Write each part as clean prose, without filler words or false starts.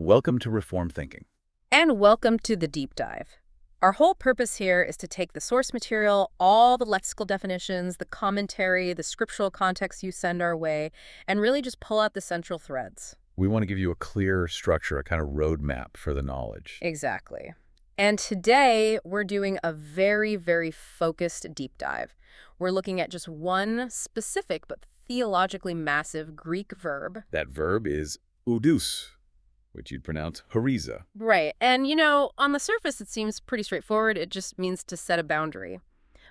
Welcome to Reform Thinking. And welcome to the deep dive. Our whole purpose here is to take the source material, all the lexical definitions, the commentary, the scriptural context you send our way, and really just pull out the central threads. We want to give you a clear structure, a kind of roadmap for the knowledge. Exactly. And today, we're doing a very, very focused deep dive. We're looking at just one specific but theologically massive Greek verb. That verb is oudous, which you'd pronounce horizō. Right. And, on the surface, it seems pretty straightforward. It just means to set a boundary.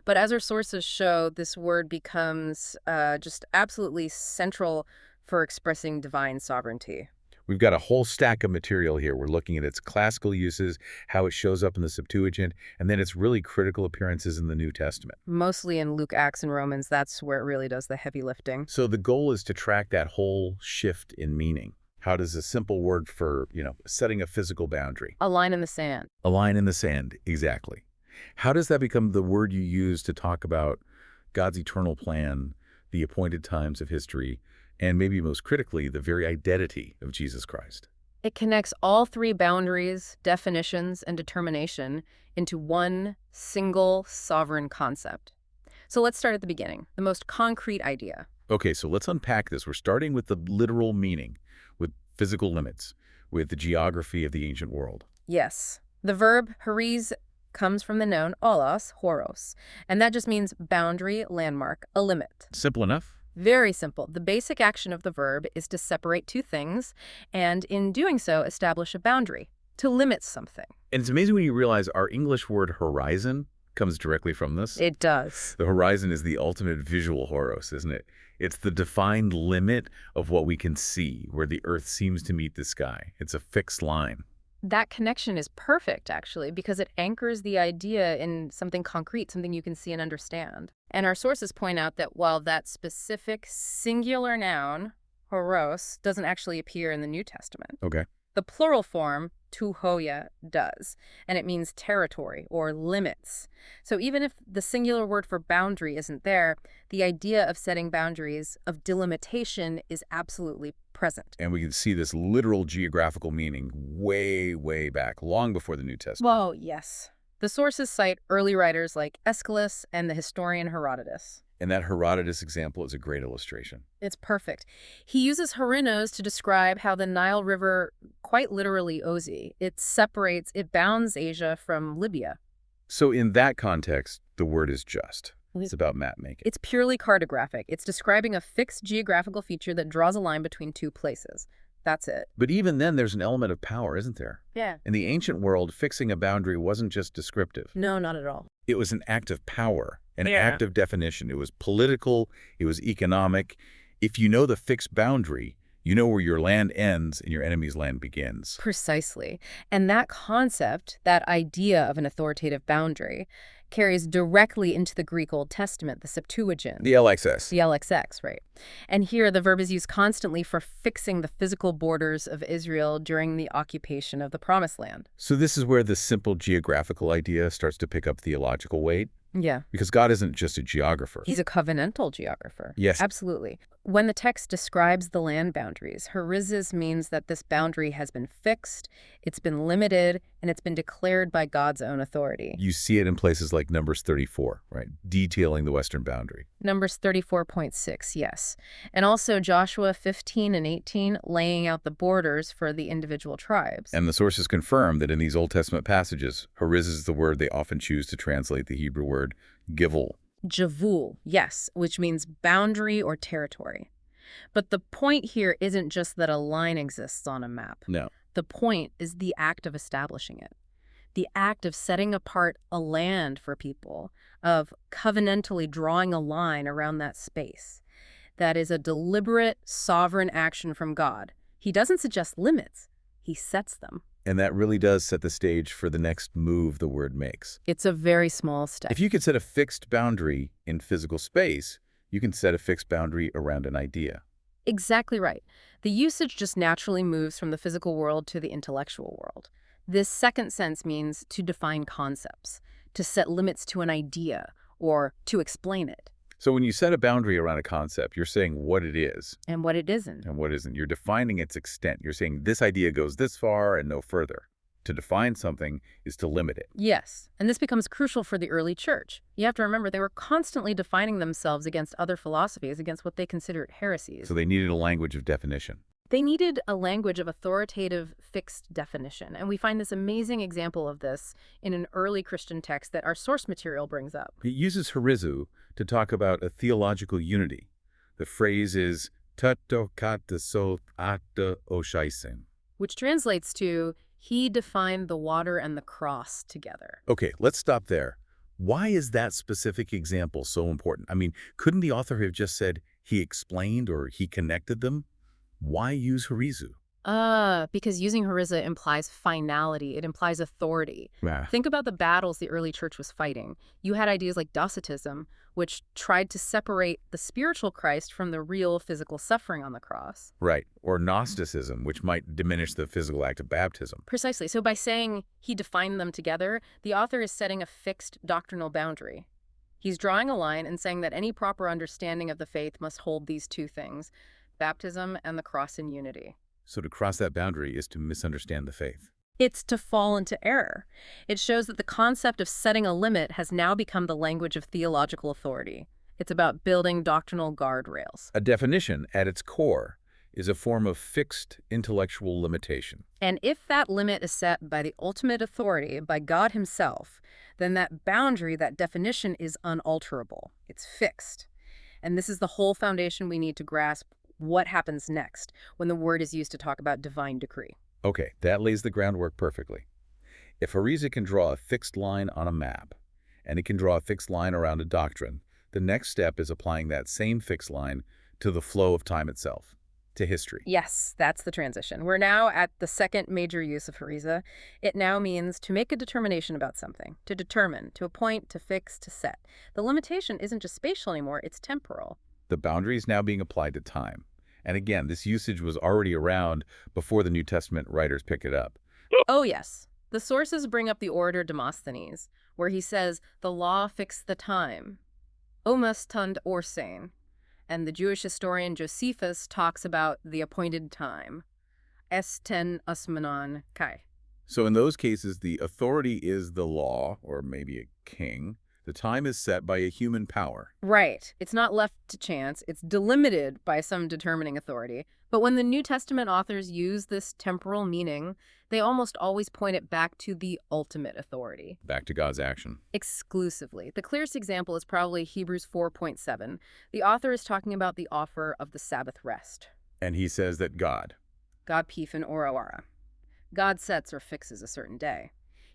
But as our sources show, this word becomes just absolutely central for expressing divine sovereignty. We've got a whole stack of material here. We're looking at its classical uses, how it shows up in the Septuagint, and then its really critical appearances in the New Testament. Mostly in Luke, Acts, and Romans. That's where it really does the heavy lifting. So the goal is to track that whole shift in meaning. How does a simple word for, setting a physical boundary? A line in the sand. A line in the sand, exactly. How does that become the word you use to talk about God's eternal plan, the appointed times of history, and maybe most critically, the very identity of Jesus Christ? It connects all three boundaries, definitions, and determination into one single sovereign concept. So let's start at the beginning, the most concrete idea. Okay, so let's unpack this. We're starting with the literal meaning, with physical limits, with the geography of the ancient world. Yes. The verb horizō comes from the noun horos, and that just means boundary, landmark, a limit. Simple enough? Very simple. The basic action of the verb is to separate two things, and in doing so, establish a boundary, to limit something. And it's amazing when you realize our English word horizon comes directly from this. It does. The horizon is the ultimate visual horos, isn't it? It's the defined limit of what we can see, where the earth seems to meet the sky. It's a fixed line. That connection is perfect, actually, because it anchors the idea in something concrete, something you can see and understand. And our sources point out that while that specific singular noun, horos, doesn't actually appear in the New Testament, Okay. the plural form, touhoia, does, and it means territory or limits. So even if the singular word for boundary isn't there, the idea of setting boundaries, of delimitation, is absolutely present. And we can see this literal geographical meaning way, way back, long before the New Testament. Well, yes. The sources cite early writers like Aeschylus and the historian Herodotus. And that Herodotus example is a great illustration. It's perfect. He uses Horinos to describe how the Nile River, quite literally Ozi, it bounds Asia from Libya. So in that context, the word is just. It's about map making. It's purely cartographic. It's describing a fixed geographical feature that draws a line between two places. That's it. But even then, there's an element of power, isn't there? Yeah. In the ancient world, fixing a boundary wasn't just descriptive. No, not at all. It was an act of power, an act of definition. It was political. It was economic. If you know the fixed boundary, you know where your land ends and your enemy's land begins. Precisely. And that concept, that idea of an authoritative boundary, carries directly into the Greek Old Testament, the Septuagint. The LXS. The LXX, right. And here the verb is used constantly for fixing the physical borders of Israel during the occupation of the Promised Land. So this is where the simple geographical idea starts to pick up theological weight. Yeah. Because God isn't just a geographer. He's a covenantal geographer. Yes. Absolutely. When the text describes the land boundaries, horizō means that this boundary has been fixed, it's been limited, and it's been declared by God's own authority. You see it in places like Numbers 34, right? Detailing the western boundary. Numbers 34.6, yes. And also Joshua 15 and 18, laying out the borders for the individual tribes. And the sources confirm that in these Old Testament passages, horizō is the word they often choose to translate the Hebrew word givul. Javul, yes, which means boundary or territory. But the point here isn't just that a line exists on a map. No. The point is the act of establishing it. The act of setting apart a land for people, of covenantally drawing a line around that space. That is a deliberate, sovereign action from God. He doesn't suggest limits, he sets them. And that really does set the stage for the next move the word makes. It's a very small step. If you could set a fixed boundary in physical space, you can set a fixed boundary around an idea. Exactly right. The usage just naturally moves from the physical world to the intellectual world. This second sense means to define concepts, to set limits to an idea, or to explain it. So when you set a boundary around a concept, you're saying what it is And what it isn't. and what isn't. You're defining its extent. You're saying this idea goes this far and no further. To define something is to limit it. Yes, and this becomes crucial for the early church. You have to remember they were constantly defining themselves against other philosophies, against what they considered heresies. So they needed a language of definition. They needed a language of authoritative, fixed definition, and we find this amazing example of this in an early Christian text that our source material brings up. It uses Horizō to talk about a theological unity. The phrase is tato kata so ata oshaisen. Which translates to, he defined the water and the cross together. Okay, let's stop there. Why is that specific example so important? I mean, couldn't the author have just said he explained or he connected them? Why use Horizō? Because using Horizō implies finality. It implies authority. Yeah. Think about the battles the early church was fighting. You had ideas like Docetism, which tried to separate the spiritual Christ from the real physical suffering on the cross. Right. Or Gnosticism, which might diminish the physical act of baptism. Precisely. So by saying he defined them together, the author is setting a fixed doctrinal boundary. He's drawing a line and saying that any proper understanding of the faith must hold these two things, baptism and the cross in unity. So to cross that boundary is to misunderstand the faith. It's to fall into error. It shows that the concept of setting a limit has now become the language of theological authority. It's about building doctrinal guardrails. A definition, at its core, is a form of fixed intellectual limitation. And if that limit is set by the ultimate authority, by God himself, then that boundary, that definition is unalterable. It's fixed. And this is the whole foundation we need to grasp what happens next when the word is used to talk about divine decree. Okay, that lays the groundwork perfectly. If Horizō can draw a fixed line on a map, and it can draw a fixed line around a doctrine, the next step is applying that same fixed line to the flow of time itself, to history. Yes, that's the transition. We're now at the second major use of Horizō. It now means to make a determination about something, to determine, to appoint, to fix, to set. The limitation isn't just spatial anymore, it's temporal. The boundary is now being applied to time. And again, this usage was already around before the New Testament writers pick it up. Oh, yes. The sources bring up the orator Demosthenes, where he says, the law fixed the time. Omas tund orsein. And the Jewish historian Josephus talks about the appointed time. Esten osmanon kai. So in those cases, the authority is the law, or maybe a king. The time is set by a human power. Right. It's not left to chance. It's delimited by some determining authority. But when the New Testament authors use this temporal meaning, they almost always point it back to the ultimate authority. Back to God's action. Exclusively. The clearest example is probably Hebrews 4:7. The author is talking about the offer of the Sabbath rest. And he says that God pifin oroara. God sets or fixes a certain day.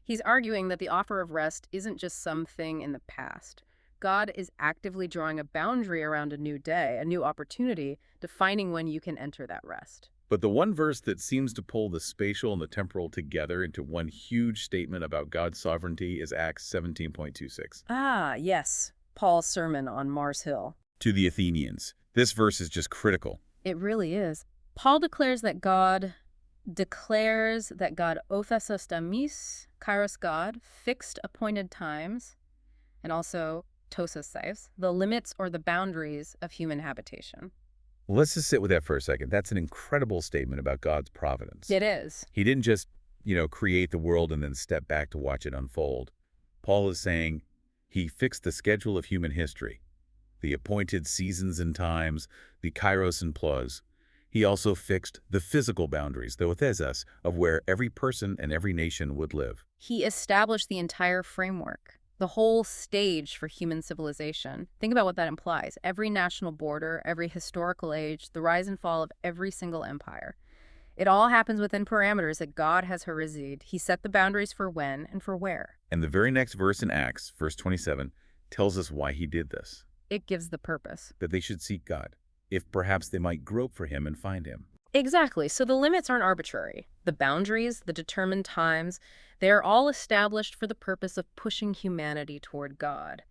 He's arguing that the offer of rest isn't just something in the past. God is actively drawing a boundary around a new day, a new opportunity, defining when you can enter that rest. But the one verse that seems to pull the spatial and the temporal together into one huge statement about God's sovereignty is Acts 17.26. Ah, yes. Paul's sermon on Mars Hill. To the Athenians, this verse is just critical. It really is. Paul declares that God othesos damis, kairos God, fixed appointed times, and also tosos saves, the limits or the boundaries of human habitation. Let's just sit with that for a second. That's an incredible statement about God's providence. It is. He didn't just, create the world and then step back to watch it unfold. Paul is saying he fixed the schedule of human history, the appointed seasons and times, the kairos and plos. He also fixed the physical boundaries, the othesis, of where every person and every nation would live. He established the entire framework, the whole stage for human civilization. Think about what that implies. Every national border, every historical age, the rise and fall of every single empire. It all happens within parameters that God has Horizō'd. He set the boundaries for when and for where. And the very next verse in Acts, verse 27, tells us why he did this. It gives the purpose. That they should seek God, if perhaps they might grope for him and find him. Exactly. So the limits aren't arbitrary. The boundaries, the determined times, they are all established for the purpose of pushing humanity toward God.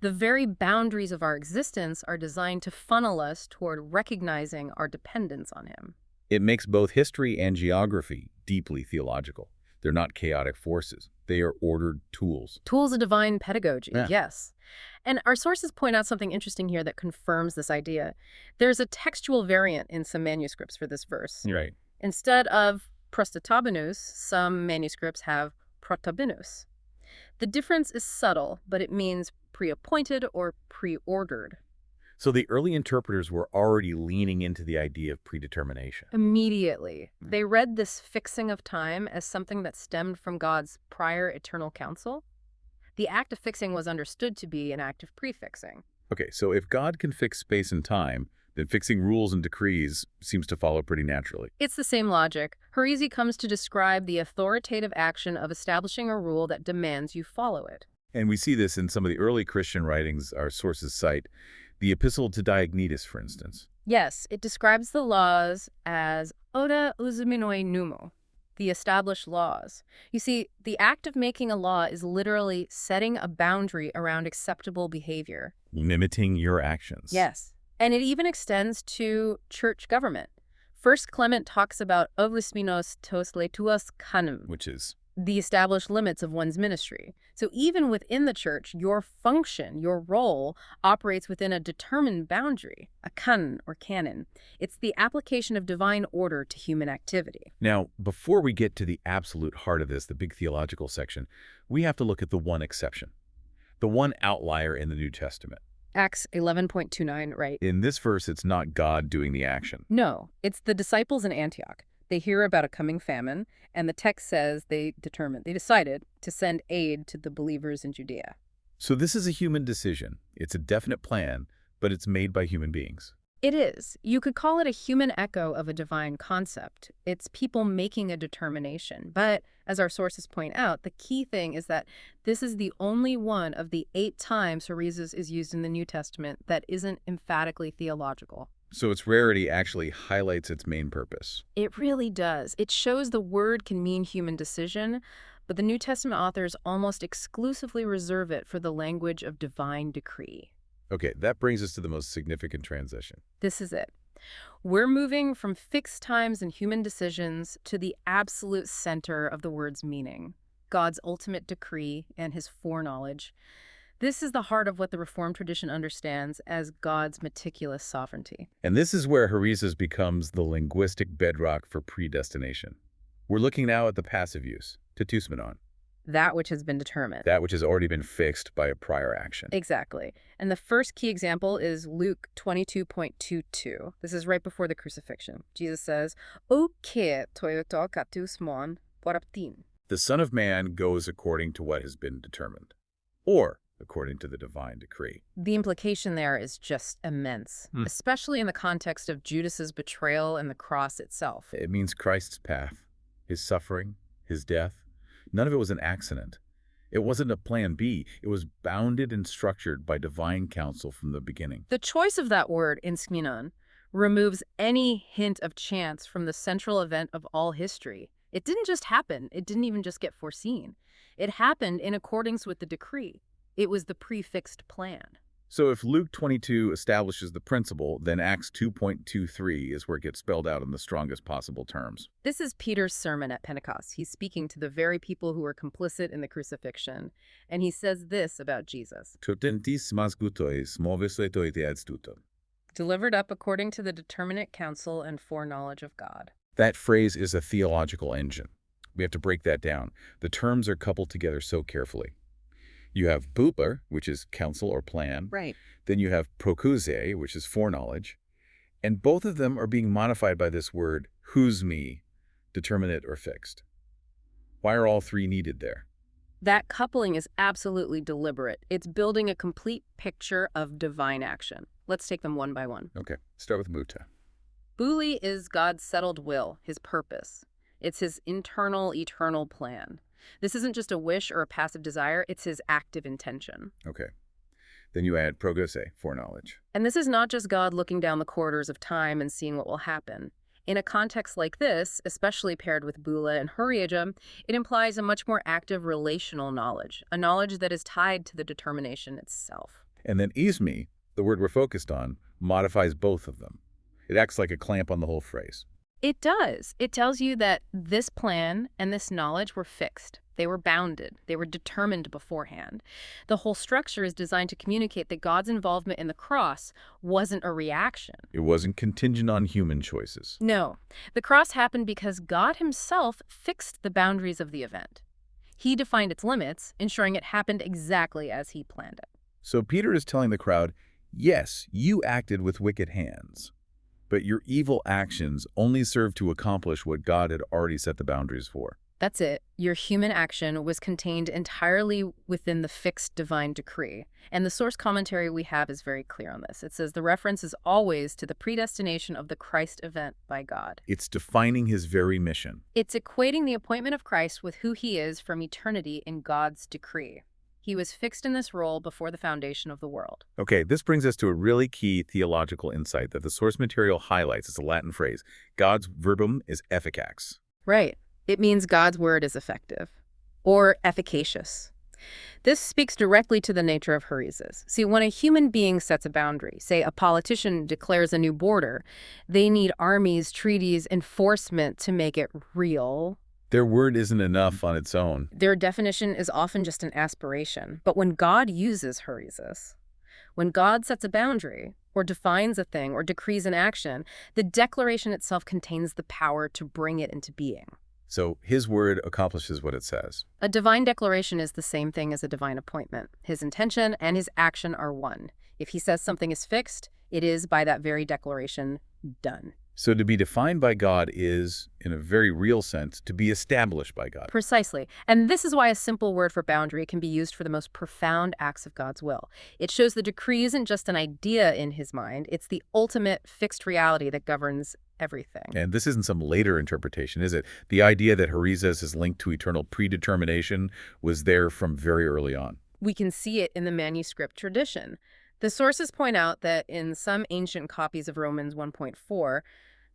The very boundaries of our existence are designed to funnel us toward recognizing our dependence on him. It makes both history and geography deeply theological. They're not chaotic forces. They are ordered tools. Tools of divine pedagogy, Yeah. yes. And our sources point out something interesting here that confirms this idea. There's a textual variant in some manuscripts for this verse. Right. Instead of prostatabinus, some manuscripts have protabinus. The difference is subtle, but it means pre-appointed or pre-ordered. So the early interpreters were already leaning into the idea of predetermination. Immediately, they read this fixing of time as something that stemmed from God's prior eternal counsel. The act of fixing was understood to be an act of prefixing. Okay, so if God can fix space and time, then fixing rules and decrees seems to follow pretty naturally. It's the same logic. Horizō comes to describe the authoritative action of establishing a rule that demands you follow it. And we see this in some of the early Christian writings our sources cite. The Epistle to Diognetus, for instance. Yes, it describes the laws as ora usuminoi numo, the established laws. You see, the act of making a law is literally setting a boundary around acceptable behavior. Limiting your actions. Yes. And it even extends to church government. First Clement talks about ovlisminos tos letuos canem, Which is, the established limits of one's ministry. So even within the church, your function, your role, operates within a determined boundary, a canon or canon. It's the application of divine order to human activity. now, before we get to the absolute heart of this, the big theological section, we have to look at the one exception, the one outlier in the New Testament. Acts 11.29, right? In this verse, it's not God doing the action. No, it's the disciples in Antioch. They hear about a coming famine, and the text says they decided to send aid to the believers in Judea. So this is a human decision. It's a definite plan, but it's made by human beings. It is. You could call it a human echo of a divine concept. It's people making a determination. But as our sources point out, the key thing is that this is the only one of the 8 times horizos is used in the New Testament that isn't emphatically theological. So its rarity actually highlights its main purpose. It really does. It shows the word can mean human decision, but the New Testament authors almost exclusively reserve it for the language of divine decree. Okay, that brings us to the most significant transition. This is it. We're moving from fixed times and human decisions to the absolute center of the word's meaning, God's ultimate decree and his foreknowledge. This is the heart of what the Reformed tradition understands as God's meticulous sovereignty. And this is where horizos becomes the linguistic bedrock for predestination. We're looking now at the passive use, tetusmenon, That which has been determined. that which has already been fixed by a prior action. Exactly. And the first key example is Luke 22.22. This is right before the crucifixion. Jesus says, "O ke toioto katusmon poraptin." The Son of Man goes according to what has been determined, or according to the divine decree. The implication there is just immense, especially in the context of Judas's betrayal and the cross itself. It means Christ's path, his suffering, his death. None of it was an accident. It wasn't a plan B. It was bounded and structured by divine counsel from the beginning. The choice of that word, inskminon, removes any hint of chance from the central event of all history. It didn't just happen. It didn't even just get foreseen. It happened in accordance with the decree. It was the prefixed plan. So if Luke 22 establishes the principle, then Acts 2.23 is where it gets spelled out in the strongest possible terms. This is Peter's sermon at Pentecost. He's speaking to the very people who were complicit in the crucifixion. And he says this about Jesus. Delivered up according to the determinate counsel and foreknowledge of God. That phrase is a theological engine. We have to break that down. The terms are coupled together so carefully. You have buper, which is counsel or plan. Right. Then you have prokuse, which is foreknowledge. And both of them are being modified by this word, husmi, determinate or fixed. Why are all three needed there? That coupling is absolutely deliberate. It's building a complete picture of divine action. Let's take them one by one. Okay, start with muta. Buli is God's settled will, his purpose. It's his internal, eternal plan. This isn't just a wish or a passive desire, it's his active intention. Okay. Then you add progose, foreknowledge. And this is not just God looking down the corridors of time and seeing what will happen. In a context like this, especially paired with Bula and Horizō, it implies a much more active relational knowledge, a knowledge that is tied to the determination itself. And then ismi, the word we're focused on, modifies both of them. It acts like a clamp on the whole phrase. It does. It tells you that this plan and this knowledge were fixed. They were bounded. They were determined beforehand. The whole structure is designed to communicate that God's involvement in the cross wasn't a reaction. It wasn't contingent on human choices. No. The cross happened because God himself fixed the boundaries of the event. He defined its limits, ensuring it happened exactly as he planned it. So Peter is telling the crowd, yes, you acted with wicked hands, but your evil actions only served to accomplish what God had already set the boundaries for. That's it. Your human action was contained entirely within the fixed divine decree. And the source commentary we have is very clear on this. It says the reference is always to the predestination of the Christ event by God. It's defining his very mission. It's equating the appointment of Christ with who he is from eternity in God's decree. He was fixed in this role before the foundation of the world. Okay, this brings us to a really key theological insight that the source material highlights. It's a Latin phrase. God's verbum is efficax. Right. It means God's word is effective or efficacious. This speaks directly to the nature of horizos. See, when a human being sets a boundary, say a politician declares a new border, they need armies, treaties, enforcement to make it real. Their word isn't enough on its own. Their definition is often just an aspiration. But when God uses horizos, when God sets a boundary, or defines a thing, or decrees an action, the declaration itself contains the power to bring it into being. So his word accomplishes what it says. A divine declaration is the same thing as a divine appointment. His intention and his action are one. If he says something is fixed, it is, by that very declaration, done. So to be defined by God is, in a very real sense, to be established by God. Precisely. And this is why a simple word for boundary can be used for the most profound acts of God's will. It shows the decree isn't just an idea in his mind, it's the ultimate fixed reality that governs everything. And this isn't some later interpretation, is it? The idea that horizos is linked to eternal predetermination was there from very early on. We can see it in the manuscript tradition. The sources point out that in some ancient copies of Romans 1.4,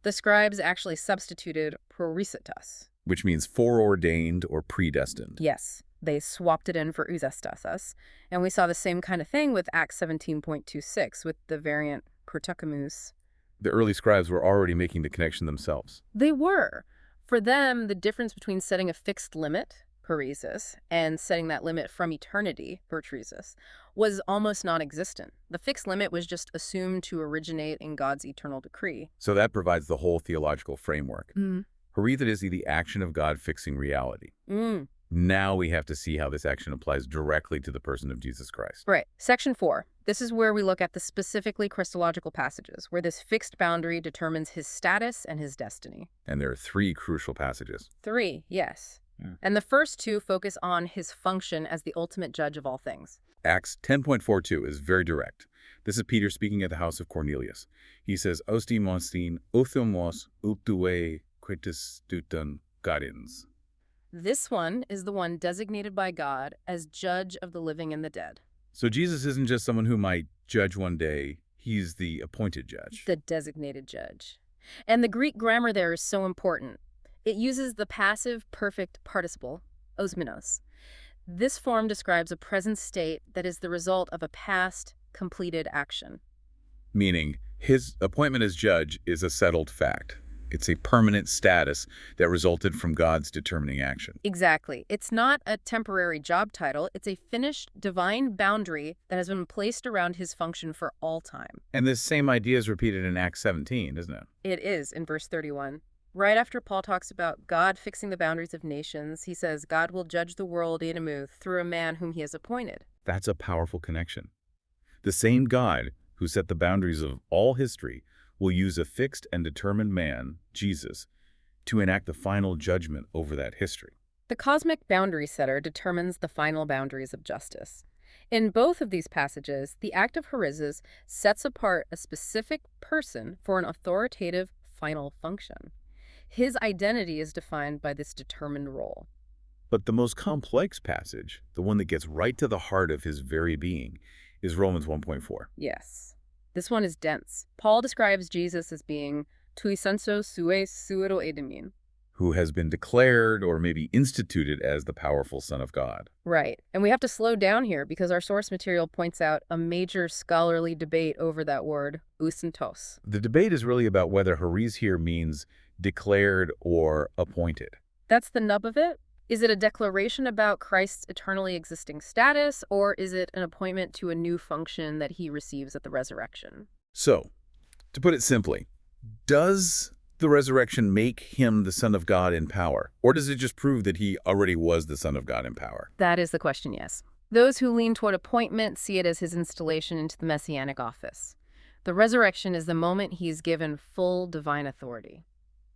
the scribes actually substituted prorisitas. Which means foreordained or predestined. Yes, they swapped it in for ousastasis. And we saw the same kind of thing with Acts 17.26 with the variant protokomus. The early scribes were already making the connection themselves. They were. For them, the difference between setting a fixed limit, horizos, and setting that limit from eternity, pertrizos, was almost non-existent. The fixed limit was just assumed to originate in God's eternal decree. So that provides the whole theological framework. Mm. Horizos is the action of God fixing reality. Now we have to see how this action applies directly to the person of Jesus Christ. Right. Section 4. This is where we look at the specifically Christological passages, where this fixed boundary determines his status and his destiny. And there are 3 crucial passages. 3, yes. Yeah. And the first 2 focus on his function as the ultimate judge of all things. Acts 10.42 is very direct. This is Peter speaking at the house of Cornelius. He says, Osti monstin othomos utue quetis dutan gadins. This one is the one designated by God as judge of the living and the dead. So Jesus isn't just someone who might judge one day. He's the appointed judge. The designated judge. And the Greek grammar there is so important. It uses the passive perfect participle, osmenos. This form describes a present state that is the result of a past, completed action. Meaning, his appointment as judge is a settled fact. It's a permanent status that resulted from God's determining action. Exactly. It's not a temporary job title. It's a finished divine boundary that has been placed around his function for all time. And this same idea is repeated in Acts 17, isn't it? It is in verse 31. Right after Paul talks about God fixing the boundaries of nations, he says God will judge the world in a move through a man whom he has appointed. That's a powerful connection. The same God who set the boundaries of all history will use a fixed and determined man, Jesus, to enact the final judgment over that history. The cosmic boundary setter determines the final boundaries of justice. In both of these passages, the act of horizos sets apart a specific person for an authoritative final function. His identity is defined by this determined role. But the most complex passage, the one that gets right to the heart of his very being, is Romans 1.4. Yes. This one is dense. Paul describes Jesus as being tui senso sue suero edemin, who has been declared or maybe instituted as the powerful Son of God. Right. And we have to slow down here because our source material points out a major scholarly debate over that word, ousentos. The debate is really about whether horizos here means declared or appointed. That's the nub of it? Is it a declaration about Christ's eternally existing status, or is it an appointment to a new function that he receives at the resurrection? So, to put it simply, does the resurrection make him the Son of God in power? Or does it just prove that he already was the Son of God in power? That is the question, yes. Those who lean toward appointment see it as his installation into the messianic office. The resurrection is the moment he is given full divine authority.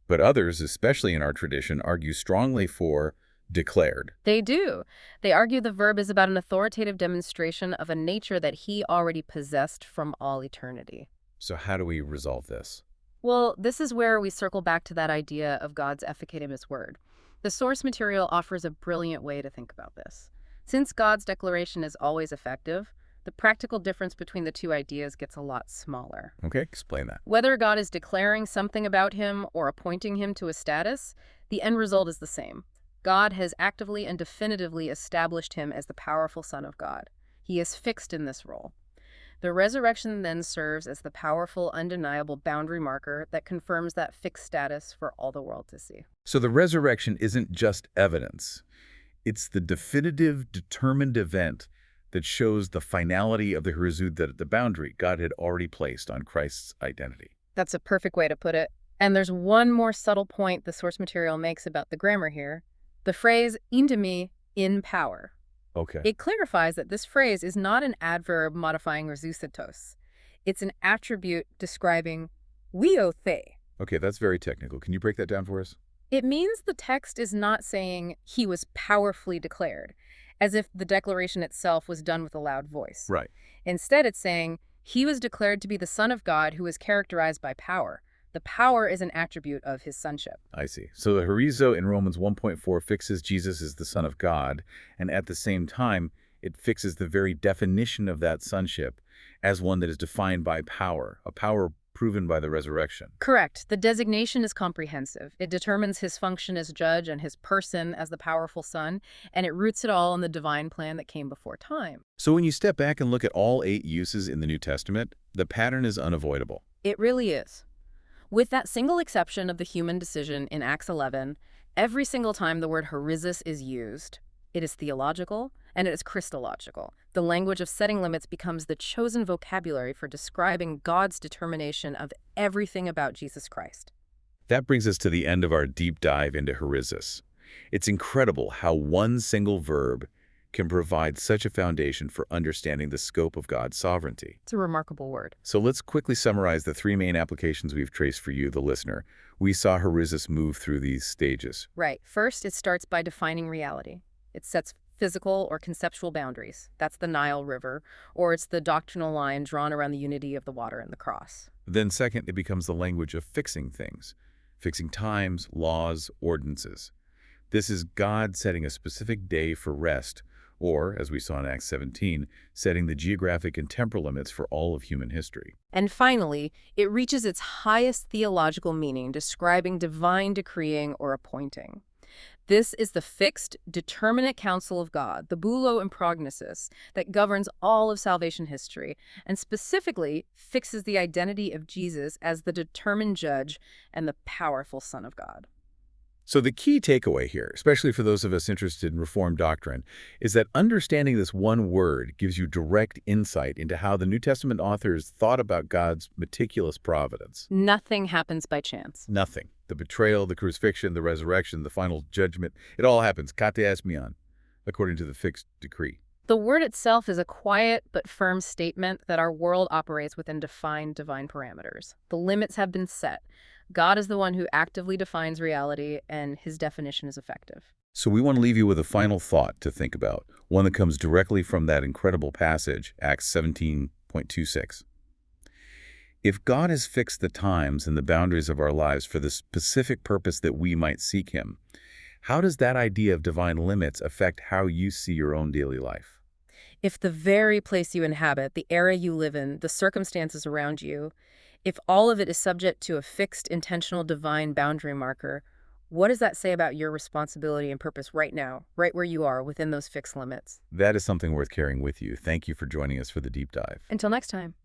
But others, especially in our tradition, argue strongly for declared. They do. They argue the verb is about an authoritative demonstration of a nature that he already possessed from all eternity. So how do we resolve this? Well, this is where we circle back to that idea of God's efficacious word. The source material offers a brilliant way to think about this. Since God's declaration is always effective, the practical difference between the two ideas gets a lot smaller. Okay, explain that. Whether God is declaring something about him or appointing him to a status, the end result is the same. God has actively and definitively established him as the powerful Son of God. He is fixed in this role. The resurrection then serves as the powerful, undeniable boundary marker that confirms that fixed status for all the world to see. So the resurrection isn't just evidence. It's the definitive, determined event that shows the finality of the Horizō, that the boundary God had already placed on Christ's identity. That's a perfect way to put it. And there's one more subtle point the source material makes about the grammar here. The phrase "indemi," in power. Okay. It clarifies that this phrase is not an adverb modifying resousatos. It's an attribute describing weothe. Okay, that's very technical. Can you break that down for us? It means the text is not saying he was powerfully declared, as if the declaration itself was done with a loud voice. Right. Instead, it's saying he was declared to be the Son of God who is characterized by power. The power is an attribute of his sonship. I see. So the Horizō in Romans 1.4 fixes Jesus as the Son of God, and at the same time, it fixes the very definition of that sonship as one that is defined by power, a power proven by the resurrection. Correct. The designation is comprehensive. It determines his function as judge and his person as the powerful Son, and it roots it all in the divine plan that came before time. So when you step back and look at all 8 uses in the New Testament, the pattern is unavoidable. It really is. With that single exception of the human decision in Acts 11, every single time the word horizos is used, it is theological and it is Christological. The language of setting limits becomes the chosen vocabulary for describing God's determination of everything about Jesus Christ. That brings us to the end of our deep dive into horizos. It's incredible how one single verb can provide such a foundation for understanding the scope of God's sovereignty. It's a remarkable word. So let's quickly summarize the 3 main applications we've traced for you, the listener. We saw horizos move through these stages. Right. First, it starts by defining reality. It sets physical or conceptual boundaries. That's the Nile River, or it's the doctrinal line drawn around the unity of the water and the cross. Then second, it becomes the language of fixing things, fixing times, laws, ordinances. This is God setting a specific day for rest, or, as we saw in Acts 17, setting the geographic and temporal limits for all of human history. And finally, it reaches its highest theological meaning, describing divine decreeing or appointing. This is the fixed, determinate counsel of God, the bulo and prognosis, that governs all of salvation history, and specifically fixes the identity of Jesus as the determined judge and the powerful Son of God. So the key takeaway here, especially for those of us interested in Reformed doctrine, is that understanding this one word gives you direct insight into how the New Testament authors thought about God's meticulous providence. Nothing happens by chance. Nothing. The betrayal, the crucifixion, the resurrection, the final judgment, it all happens, kate esmion, according to the fixed decree. The word itself is a quiet but firm statement that our world operates within defined divine parameters. The limits have been set. God is the one who actively defines reality, and his definition is effective. So we want to leave you with a final thought to think about, one that comes directly from that incredible passage, Acts 17.26. If God has fixed the times and the boundaries of our lives for the specific purpose that we might seek him, how does that idea of divine limits affect how you see your own daily life? If the very place you inhabit, the area you live in, the circumstances around you, if all of it is subject to a fixed, intentional, divine boundary marker, what does that say about your responsibility and purpose right now, right where you are within those fixed limits? That is something worth carrying with you. Thank you for joining us for the deep dive. Until next time.